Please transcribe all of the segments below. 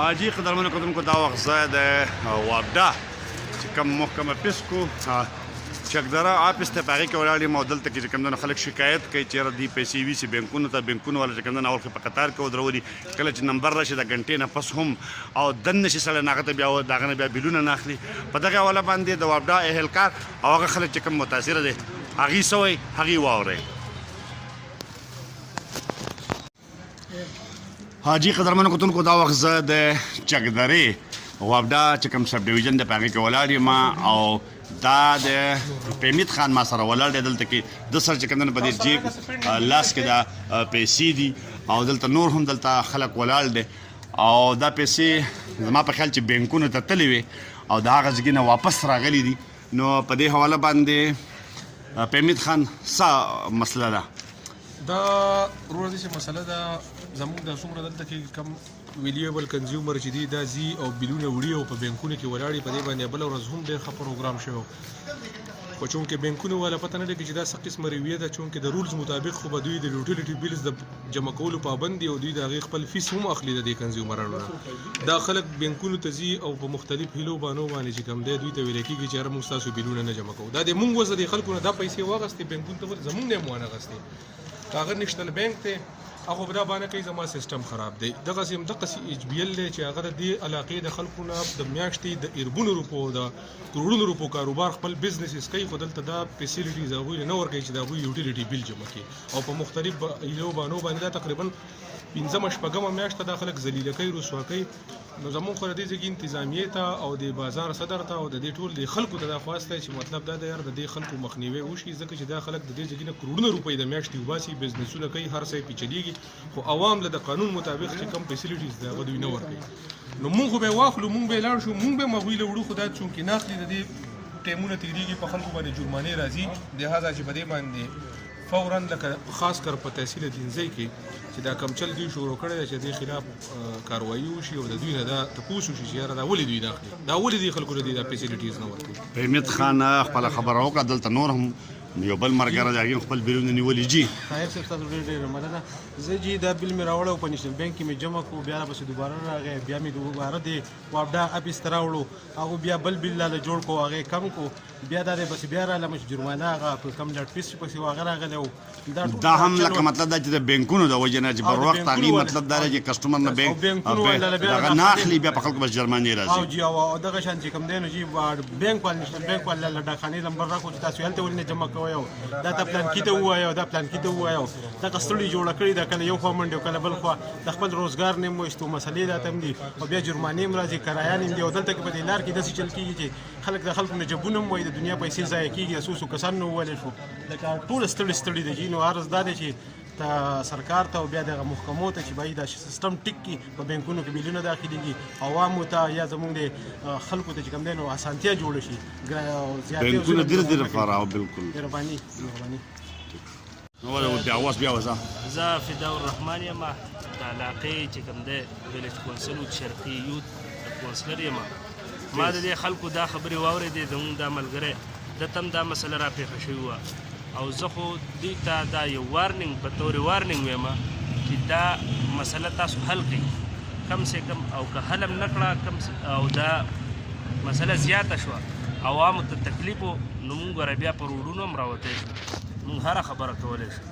حاجی قدرمنو قدرونکو دا وخت زه د وابډا چې کوم محکمه پیسکو چکدره آفس ته په هغې کې ولاړ یم او دلته کې چې کوم خلک شکایت کوي چې یاره دوی پیسې ویسي بینکونو ته بینکونو والا چې کوم اول په قطار کې ودرولي کله چې نمبر راشي د غنټې نه پس هم او دننه شي سړی نه هغه ته بیا د هغه نه بیا بیلونه نه اخلي په دغه حواله باندې د وابډا اهلکار او هغه خلک چې کوم متاثره دي هغې څه وایي هغې واورئ. حاجی قدرمنو کتونکو دا وخت زه د چکدرې وابډا چې کوم سب ډیویژن د په هغې کې ولاړ یم او دا د پیمید خان ما سره ولاړ دی. دلته کې د سر چې کوم په دې جیب لاس کې دا پیسې دي او دلته نور هم دلته خلک ولاړ دي او دا پیسې زما په خیال چې بینکونو ته تللې وې او د هغه ځای نه واپس راغلي دي. نو په دې حواله باندې پیمید خان څه مسله ده؟ دا وروره داسې مسله ده زموږ د څومره دلته کې کم ویلیبل کنزیومر چې دي دا ځي او بیلونه وړي او په بینکونو کې ولاړې په دې باندې بله ورځ هم ډېر ښه پروګرام شوی خو چونکې بینکونو والا پته نه لګي چې دا څه قسمه رویه ده چونکې د رولز مطابق خو به دوی د یوټیلیټي بیلز د جمع کولو پابند دي او دوی د هغې خپل فیس هم اخلي د دې کنزیومرانو نه. دا خلک بینکونو ته ځي او په مختلف هیلو بانو باندې چې کوم دی دوی ته ویلی کېږي چې یاره موږ ستاسو بیلونه نه جمع کوو. دا د موږ وس د خلکو نه دا پیسې واخیستې بینکونو ته زموږ نه یې مو وانخیستې هغه نشتل بینک ته هغه په دا باندې کوي زما سیستم خراب دی. دغسې هم دغسې ایچ بي ایل دی چې هغه د دې علاقې د خلکو نه د میاشتې د اربونو روپو د کروڑونو روپو کاروبار خپل بزنسز کوي خو دلته دا فیسیلیټیز هغوی نه ورکوي چې د هغوی یوټیلیټي بیل جمع کړي او په مختلف هیلو بانو باندې دا تقریبا پنځمه شپږمه میاشته دا خلک ذلیله کوي رسوا کوي. نو زموږ خو د دې ځای انتظامیې ته او د بازار صدر ته او د دې ټول د خلکو ته دا خواست دی چې مطلب دا دی یار د دې خلکو مخنیوی وشي ځکه چې دا خلک د دې ځای نه کروڑونه روپۍ د میاشتې وباسي بزنسونه کوي هر څه یې پیچلیږي خو عوام له د قانون مطابق چې کوم فیسیلیټیز دی هغه دوی نه ورکوي. نو مونږ خو به یې واخلو مونږ به یې لاړ شو مونږ به یې هغوی له وړو خو دا چونکې نه اخلي د دې ټایمونه تېرېږي په خلکو باندې جرمانې راځي لهذا چې په دې باندې فوراً لکه خاص کر په تحصیل دینځی کې چې دا کم چل دوی شروع کړی دی چې دې خلاف کاروایي وشي او د دوی نه دا تپوس وشي چې یاره دا ولې دوی نه اخلي دا ولې دې خلکو ته دوی دا فیسیلیټیز نه ورکوي. پیمید خان خپله خبره وکړه دلته نور هم یو بل ملګری د هغې خپل بیلونه نیولي جي. طاهر صاحب ستاسو ډېر ډېره مننه. زه جي دا بیل مې راوړی او په نیشنل بینک کې مې جمع کړو بیا راپسې دوباره راغی بیا مې دوباره د وابډا اپس ته راوړو هغو بیا بل بیل لاله جوړ کړو هغې کم کړو بیا دا دی بس بیا راغلم چې جرمانه هغه په کم ډاټ فیس پسې هغه راغلی و دا هم لکه مطلب دا چې د بینکونو د وجې نه چې پر وخت هغې مطلب دا دی چې کسټمر نه بینک نه اخلي بیا په خلکو بس جرمانې راځي. او جي او دغه شان چې کوم دی نو جي بینک وال نیشنل بینک وال له ډاکخانې نمبر راکړو چې تاسو هلته ولې نه جمع کوئ او دا ته پلان کې ته ووایه دا پلان کې ته ووایه دغه ستړي جوړه کړې ده کله یو خوا منډې کله بل خوا د خپل روزګار نه هم وایستو مسلې راته هم دي او بیا جرمانې هم راځي کرایان هم دي او دلته کې په دې لار کې داسې چل کېږي چې خلک د خلکو نه جبونه هم وایي د دنیا پیسې ضایع کېږي څو څو کسان نه وویلی شو لکه ټول ستړي دي جي. نو عرض دا دی چې سرکار ته او بیا دغه محکمو ته چې باید دا سیستم ټیک کړي په بینکونو کې بیلونه داخلېږي عوامو ته یا زموږ د خلکو ته چې کوم دی نو اسانتیا جوړه شي بینکونه ډېر ډېر لپاره او بالکل مهرباني. نو بیا اوس بیا وځه زه فداء الرحمن یم د علاقې چې کوم دی ویلج کونسل شرقي یوت کونسلر یم. ما د دې خلکو دا خبرې واورېدې زموږ دا ملګری ده ته هم دا مسله راپېښه شوې وه او زه خو دوی ته دا یو وارننګ په طور وارننګ ویم چې دا مسله تاسو حل کړئ کم سے کم او که حل هم نه کړه او دا مسله زیاته شوه عوامو ته تکلیف و نو مونږ ګوره بیا پر وروڼو هم راوتی شو مونږ هره خبره کولی شو.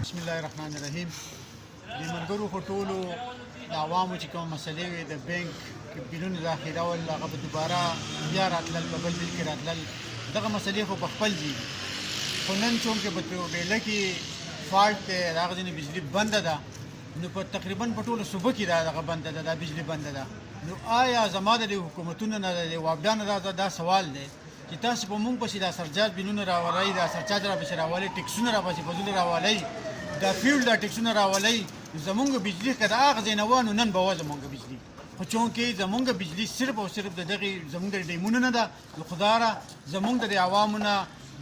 بسم الله الرحمن الرحیم. د ملګرو خو ټولو د عوامو چې کوم مسلې وې د بینک بیلونه داخلول هغه به دوباره بیا راتلل په بل بیل کې راتلل دغه مسلې خو په خپل ځي خو نن چونکې په توبېله کې فالټ دی د هغه ځینې بجلي بنده ده نو په تقریبا په ټولو صوبه کې دا دغه بنده ده دا بجلي بنده ده. نو آیا زما د حکومتونو نه د وابډا نه دا سوال دی چې تاسو په موږ پسې دا سرچارج بیلونه راولئ دا سرچارج راپسې راولئ ټکسونه راپسې فضول راولئ دا فیول دا ټکسونه راولئ زمونږ بجلي که د هغه ځای نه وه نو نن به وه زمونږ بجلي خو چونکې زمونږ بجلي صرف او صرف د دغې زمونږ د ډیمونو نه ده نو خداره زمونږ د عوامو نه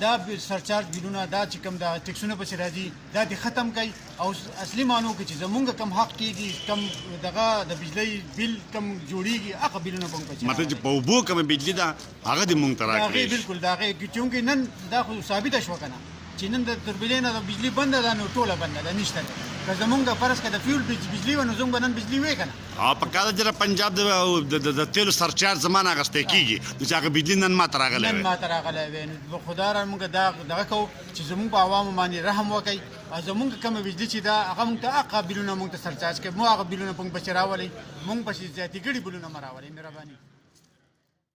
دا سرچارج بیلونه دا چې کوم د ټکسونه پسې راځي دا دې ختم کړئ او اصلي معنو کې چې زمونږ کم حق کېږي کم دغه د بجلۍ بیل کم جوړېږي هغه بیلونه به موږ مطلب چې په اوبو کومه بجلي ده هغه دې موږ ته راکړئ. بالکل د هغې چونکې نن دا خو ثابته شوه که نه چې نن د تربیلۍ نه د بجلي بنده ده نو ټوله بنده ده نشته ده که زمونږ د فرض که د فیول بجلی و نو زمونږ به نن بجلی وی که نه او په کاله چې پنجاب د تیلو سرچارج زمانه اخیستی کېږي نو چې هغه بجلي نن ماته راغلی نن وی ماته راغلی وی نو خدا را موږ دغه کوو چې زمونږ په عوامو باندې رحم وکړي او زمونږ کومه بجلي چې ده هغه موږ ته هغه بیلونه موږ ته سرچارج کوي مو هغه بیلونه موږ پسې راولئ موږ پسې زیاتې ګڼې بیلونه مه راولئ مهرباني